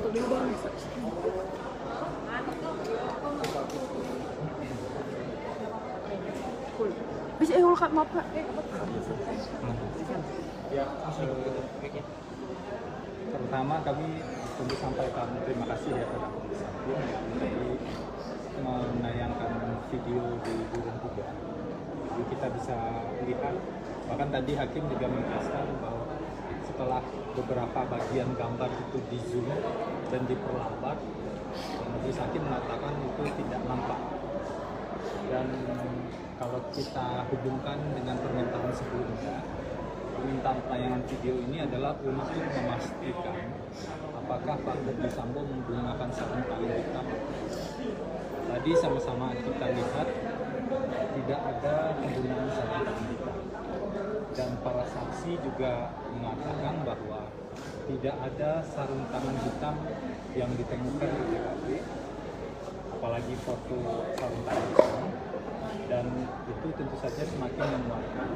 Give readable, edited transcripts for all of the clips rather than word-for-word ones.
dulu baru bisa. Cool. Bisa Kak, maaf Kak. Ya, pertama kami perlu sampaikan terima kasih ya kepada Majelis Hakim yang tadi menayangkan video di Duren 3. Jadi kita bisa lihat, bahkan tadi Hakim juga menjelaskan bahwa setelah beberapa bagian gambar itu di zoom dan diperlambat, Majelis Hakim mengatakan itu tidak nampak. Dan kalau kita hubungkan dengan permintaan sebelumnya, permintaan tayangan video ini adalah untuk memastikan apakah Pak Ferdy Sambo menggunakan sarung tangan hitam. Tadi sama-sama kita lihat tidak ada penggunaan sarung tangan hitam. Dan para saksi juga mengatakan bahwa tidak ada sarung tangan hitam yang ditemukan di TKP, apalagi foto sarung tangan hitam. Dan itu tentu saja semakin menguatkan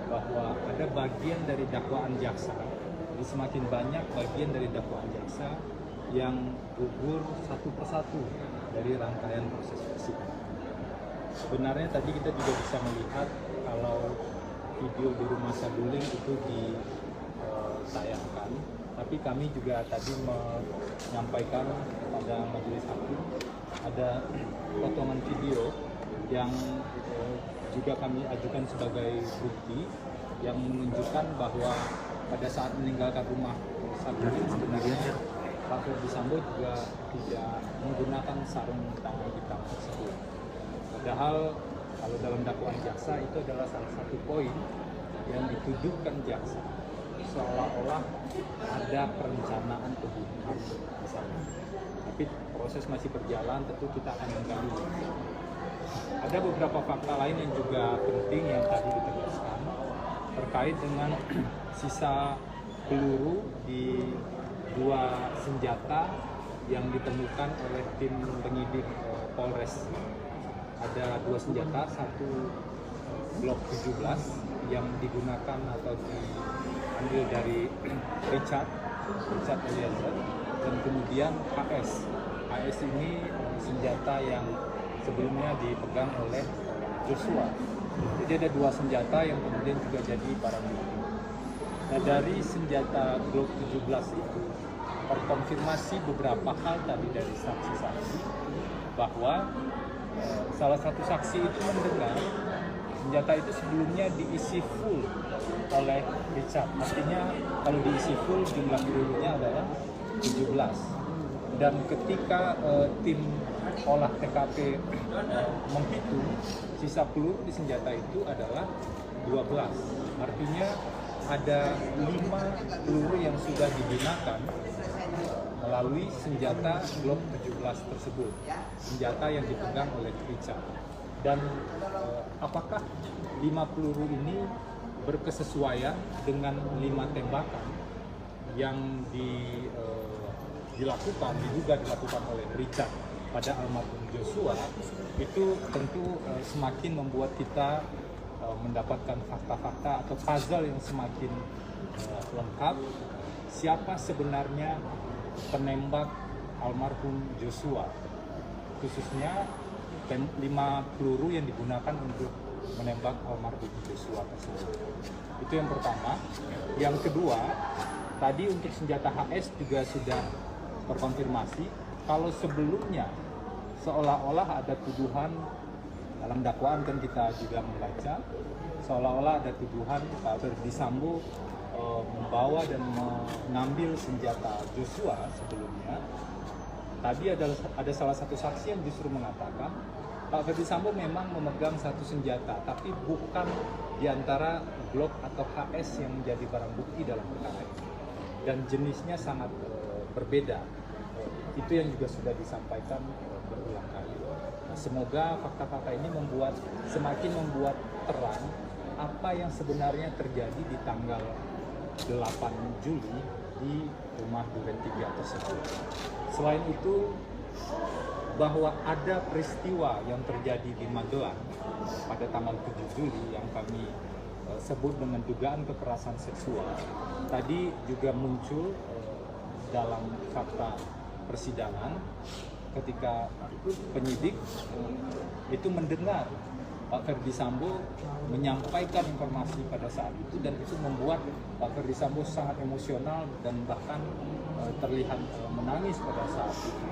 bahwa ada bagian dari dakwaan jaksa, jadi semakin banyak bagian dari dakwaan jaksa yang gugur satu persatu dari rangkaian proses persidangan. Sebenarnya tadi kita juga bisa melihat kalau video di rumah Saguling itu ditayangkan, tapi kami juga tadi menyampaikan kepada Majelis Hakim ada potongan video yang juga kami ajukan sebagai bukti yang menunjukkan bahwa pada saat meninggalkan rumah Saguling sebenarnya Pak Ferdy Sambo juga tidak menggunakan sarung tangan hitam tersebut. Padahal kalau dalam dakwaan jaksa itu adalah salah satu poin yang dituduhkan jaksa, seolah-olah ada perencanaan pembunuhan di sana. Tapi proses masih berjalan, tentu kita akan menggali. Ada beberapa fakta lain yang juga penting yang tadi ditegaskan terkait dengan sisa peluru di dua senjata yang ditemukan oleh tim penyidik Polres. Ada dua senjata, satu Glock 17 yang digunakan atau diambil dari Richard Eliezer, dan kemudian HS. HS ini senjata yang sebelumnya dipegang oleh Joshua. Jadi ada dua senjata yang kemudian juga jadi barang bukti. Nah, dari senjata Glock 17 itu terkonfirmasi beberapa hal tadi dari saksi-saksi, bahwa salah satu saksi itu mendengar senjata itu sebelumnya diisi full oleh Richard. Artinya kalau diisi full jumlah pelurunya adalah 17. Dan ketika tim olah TKP menghitung, sisa peluru di senjata itu adalah 12. Artinya ada 5 peluru yang sudah digunakan melalui senjata Glock 17 tersebut, senjata yang dipegang oleh Richard. Dan apakah 5 peluru ini berkesesuaian dengan 5 tembakan yang diduga dilakukan oleh Richard pada almarhum Joshua, itu tentu semakin membuat kita mendapatkan fakta-fakta atau puzzle yang semakin lengkap. Siapa sebenarnya penembak almarhum Joshua, khususnya 5 peluru yang digunakan untuk menembak almarhum Joshua tersebut. Itu yang pertama. Yang kedua, tadi untuk senjata HS juga sudah terkonfirmasi kalau sebelumnya seolah-olah ada tuduhan dalam dakwaan, kan kita juga membaca seolah-olah ada tuduhan Pak Ferdy Sambo membawa dan mengambil senjata Joshua sebelumnya. Tadi ada salah satu saksi yang justru mengatakan Pak Ferdy Sambo memang memegang satu senjata, tapi bukan di antara Glock atau HS yang menjadi barang bukti dalam perkara ini, dan jenisnya sangat berbeda. Itu yang juga sudah disampaikan berulang kali. Nah, semoga fakta-fakta ini semakin membuat terang apa yang sebenarnya terjadi di tanggal 8 Juli di rumah Duren 3 tersebut. Selain itu, bahwa ada peristiwa yang terjadi di Magelang pada tanggal 7 Juli yang kami sebut dengan dugaan kekerasan seksual. Tadi juga muncul dalam fakta persidangan ketika penyidik itu mendengar Pak Ferdi Sambo menyampaikan informasi pada saat itu, dan itu membuat Pak Ferdi Sambo sangat emosional dan bahkan terlihat menangis pada saat itu.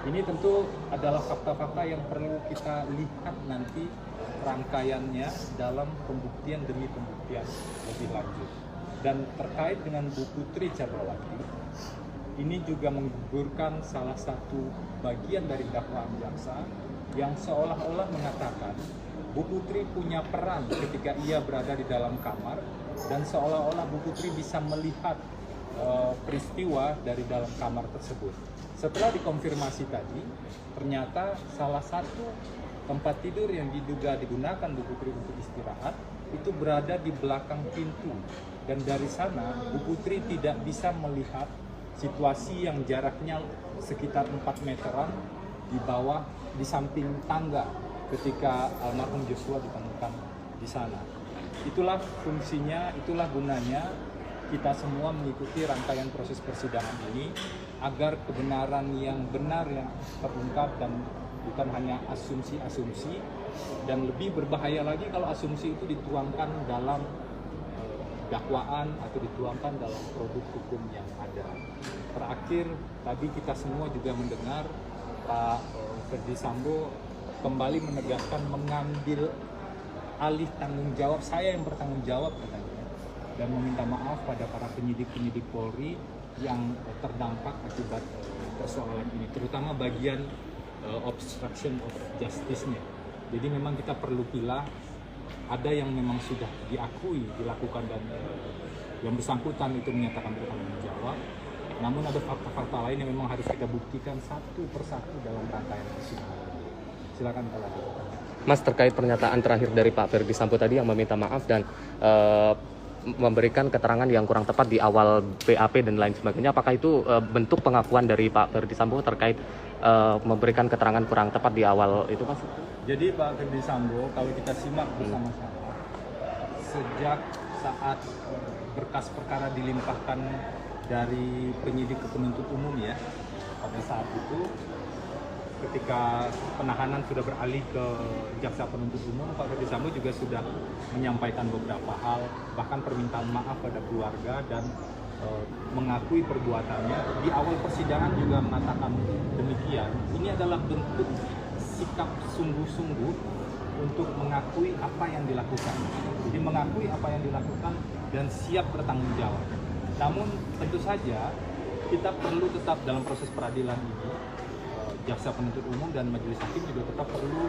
Ini tentu adalah fakta-fakta yang perlu kita lihat nanti rangkaiannya dalam pembuktian demi pembuktian lebih lanjut. Dan terkait dengan Bu Putri Chandrawati, ini juga menggugurkan salah satu bagian dari dakwaan jaksa yang seolah-olah mengatakan Bu Putri punya peran ketika ia berada di dalam kamar, dan seolah-olah Bu Putri bisa melihat peristiwa dari dalam kamar tersebut. Setelah dikonfirmasi tadi, ternyata salah satu tempat tidur yang diduga digunakan Bu Putri untuk istirahat itu berada di belakang pintu, dan dari sana Bu Putri tidak bisa melihat situasi yang jaraknya sekitar 4 meteran di bawah, di samping tangga ketika almarhum Joshua ditemukan di sana. Itulah fungsinya, itulah gunanya kita semua mengikuti rangkaian proses persidangan ini agar kebenaran yang benar yang terungkap dan bukan hanya asumsi-asumsi, dan lebih berbahaya lagi kalau asumsi itu dituangkan dalam dakwaan atau dituangkan dalam produk hukum yang ada. Terakhir, tadi kita semua juga mendengar Pak Ferdi Sambo kembali menegaskan mengambil alih tanggung jawab, saya yang bertanggung jawab katanya, dan meminta maaf pada para penyidik-penyidik Polri yang terdampak akibat persoalan ini, terutama bagian obstruction of justice-nya. Jadi memang kita perlu pilah, ada yang memang sudah diakui dilakukan dan yang bersangkutan itu menyatakan bertanggung jawab. Namun ada fakta-fakta lain yang memang harus kita buktikan satu persatu dalam rangkaian persidangan. Silakan kalau ada. Mas, terkait pernyataan terakhir dari Pak Ferdi Sambo tadi yang meminta maaf dan memberikan keterangan yang kurang tepat di awal BAP dan lain sebagainya, apakah itu bentuk pengakuan dari Pak Ferdi Sambo terkait memberikan keterangan kurang tepat di awal itu, Mas? Jadi Pak Ferdi Sambo, kalau kita simak bersama-sama, sejak saat berkas perkara dilimpahkan dari penyidik ke penuntut umum ya, pada saat itu ketika penahanan sudah beralih ke jaksa penuntut umum, Pak Ferdi Sambo juga sudah menyampaikan beberapa hal, bahkan permintaan maaf pada keluarga dan mengakui perbuatannya. Di awal persidangan juga mengatakan demikian. Ini adalah bentuk sikap sungguh-sungguh untuk mengakui apa yang dilakukan. Jadi mengakui apa yang dilakukan dan siap bertanggung jawab. Namun tentu saja kita perlu tetap dalam proses peradilan ini, jaksa penuntut umum dan majelis hakim juga tetap perlu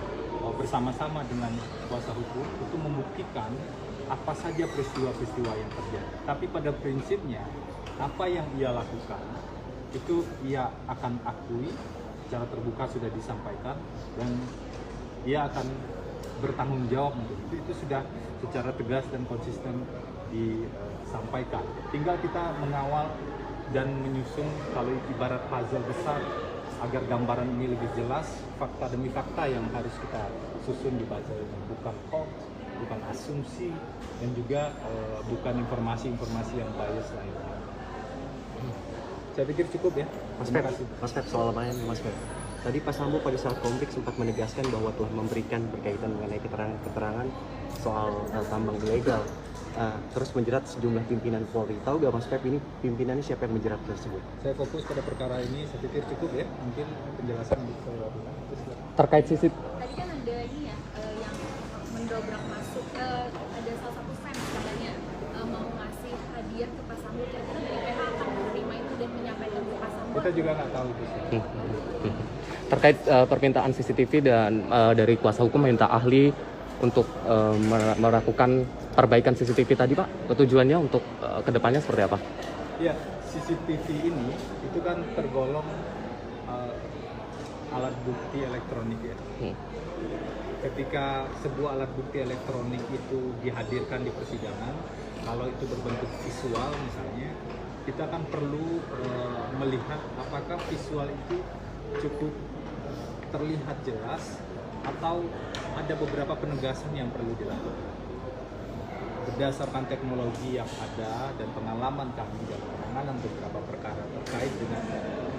bersama-sama dengan kuasa hukum untuk membuktikan apa saja peristiwa-peristiwa yang terjadi. Tapi pada prinsipnya apa yang ia lakukan itu ia akan akui secara terbuka, sudah disampaikan, dan ia akan bertanggung jawab untuk itu sudah secara tegas dan konsisten disampaikan. Tinggal kita mengawal dan menyusun, kalau ibarat puzzle besar, agar gambaran ini lebih jelas, fakta demi fakta yang harus kita susun di puzzle ini, bukan hoax, bukan asumsi, dan juga bukan informasi-informasi yang bias lainnya. Saya pikir cukup ya. Mas Pep, soal lain Mas Pep. Tadi Pak Sambo pada saat konflik sempat menegaskan bahwa telah memberikan berkaitan mengenai keterangan soal tambang ilegal. Terus menjerat sejumlah pimpinan Polri. Tahu gak Mas Pep ini pimpinannya siapa yang menjerat tersebut? Saya fokus pada perkara ini, saya pikir cukup ya. Mungkin penjelasan bisa Terkait sisi Tadi kan ada ini ya, yang mendobrak masuk, ada salah satu fans katanya mau ngasih hadiah ke Pak Sambo. Kira-kira dari PH akan menerima itu dan menyampaikan ke Pak Sambo? kita juga nggak tahu itu. terkait permintaan CCTV dan dari kuasa hukum minta ahli untuk melakukan perbaikan CCTV tadi, Pak. Tujuannya untuk kedepannya seperti apa? Ya, CCTV ini itu kan tergolong alat bukti elektronik ya. Ketika sebuah alat bukti elektronik itu dihadirkan di persidangan, kalau itu berbentuk visual misalnya, kita kan perlu melihat apakah visual itu cukup terlihat jelas atau ada beberapa penegasan yang perlu dilakukan. berdasarkan teknologi yang ada dan pengalaman kami dalam penanganan beberapa perkara terkait dengan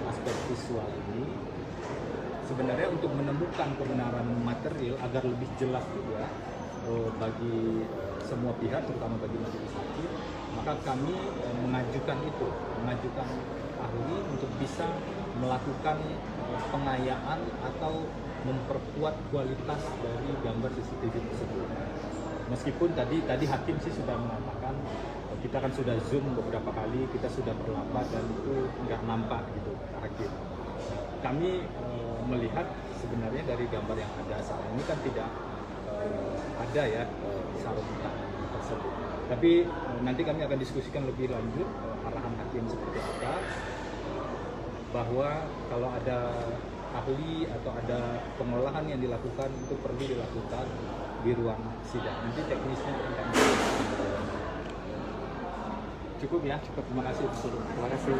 aspek visual ini, sebenarnya untuk menemukan kebenaran material agar lebih jelas juga bagi semua pihak, terutama bagi majelis hakim, maka kami mengajukan ahli untuk bisa melakukan pengayaan atau memperkuat kualitas dari gambar CCTV tersebut. Meskipun tadi hakim sih sudah mengatakan, kita kan sudah zoom beberapa kali, kita sudah berlambat dan itu nggak nampak gitu kata hakim. Kami melihat sebenarnya dari gambar yang ada saat ini kan tidak ada ya sarung tangan tersebut. Tapi nanti kami akan diskusikan lebih lanjut arahan hakim seperti apa, bahwa kalau ada ahli atau ada pengolahan yang dilakukan itu perlu dilakukan di ruang sidang. Nanti teknisnya akan cukup ya. Cukup. Terima kasih. Terima kasih.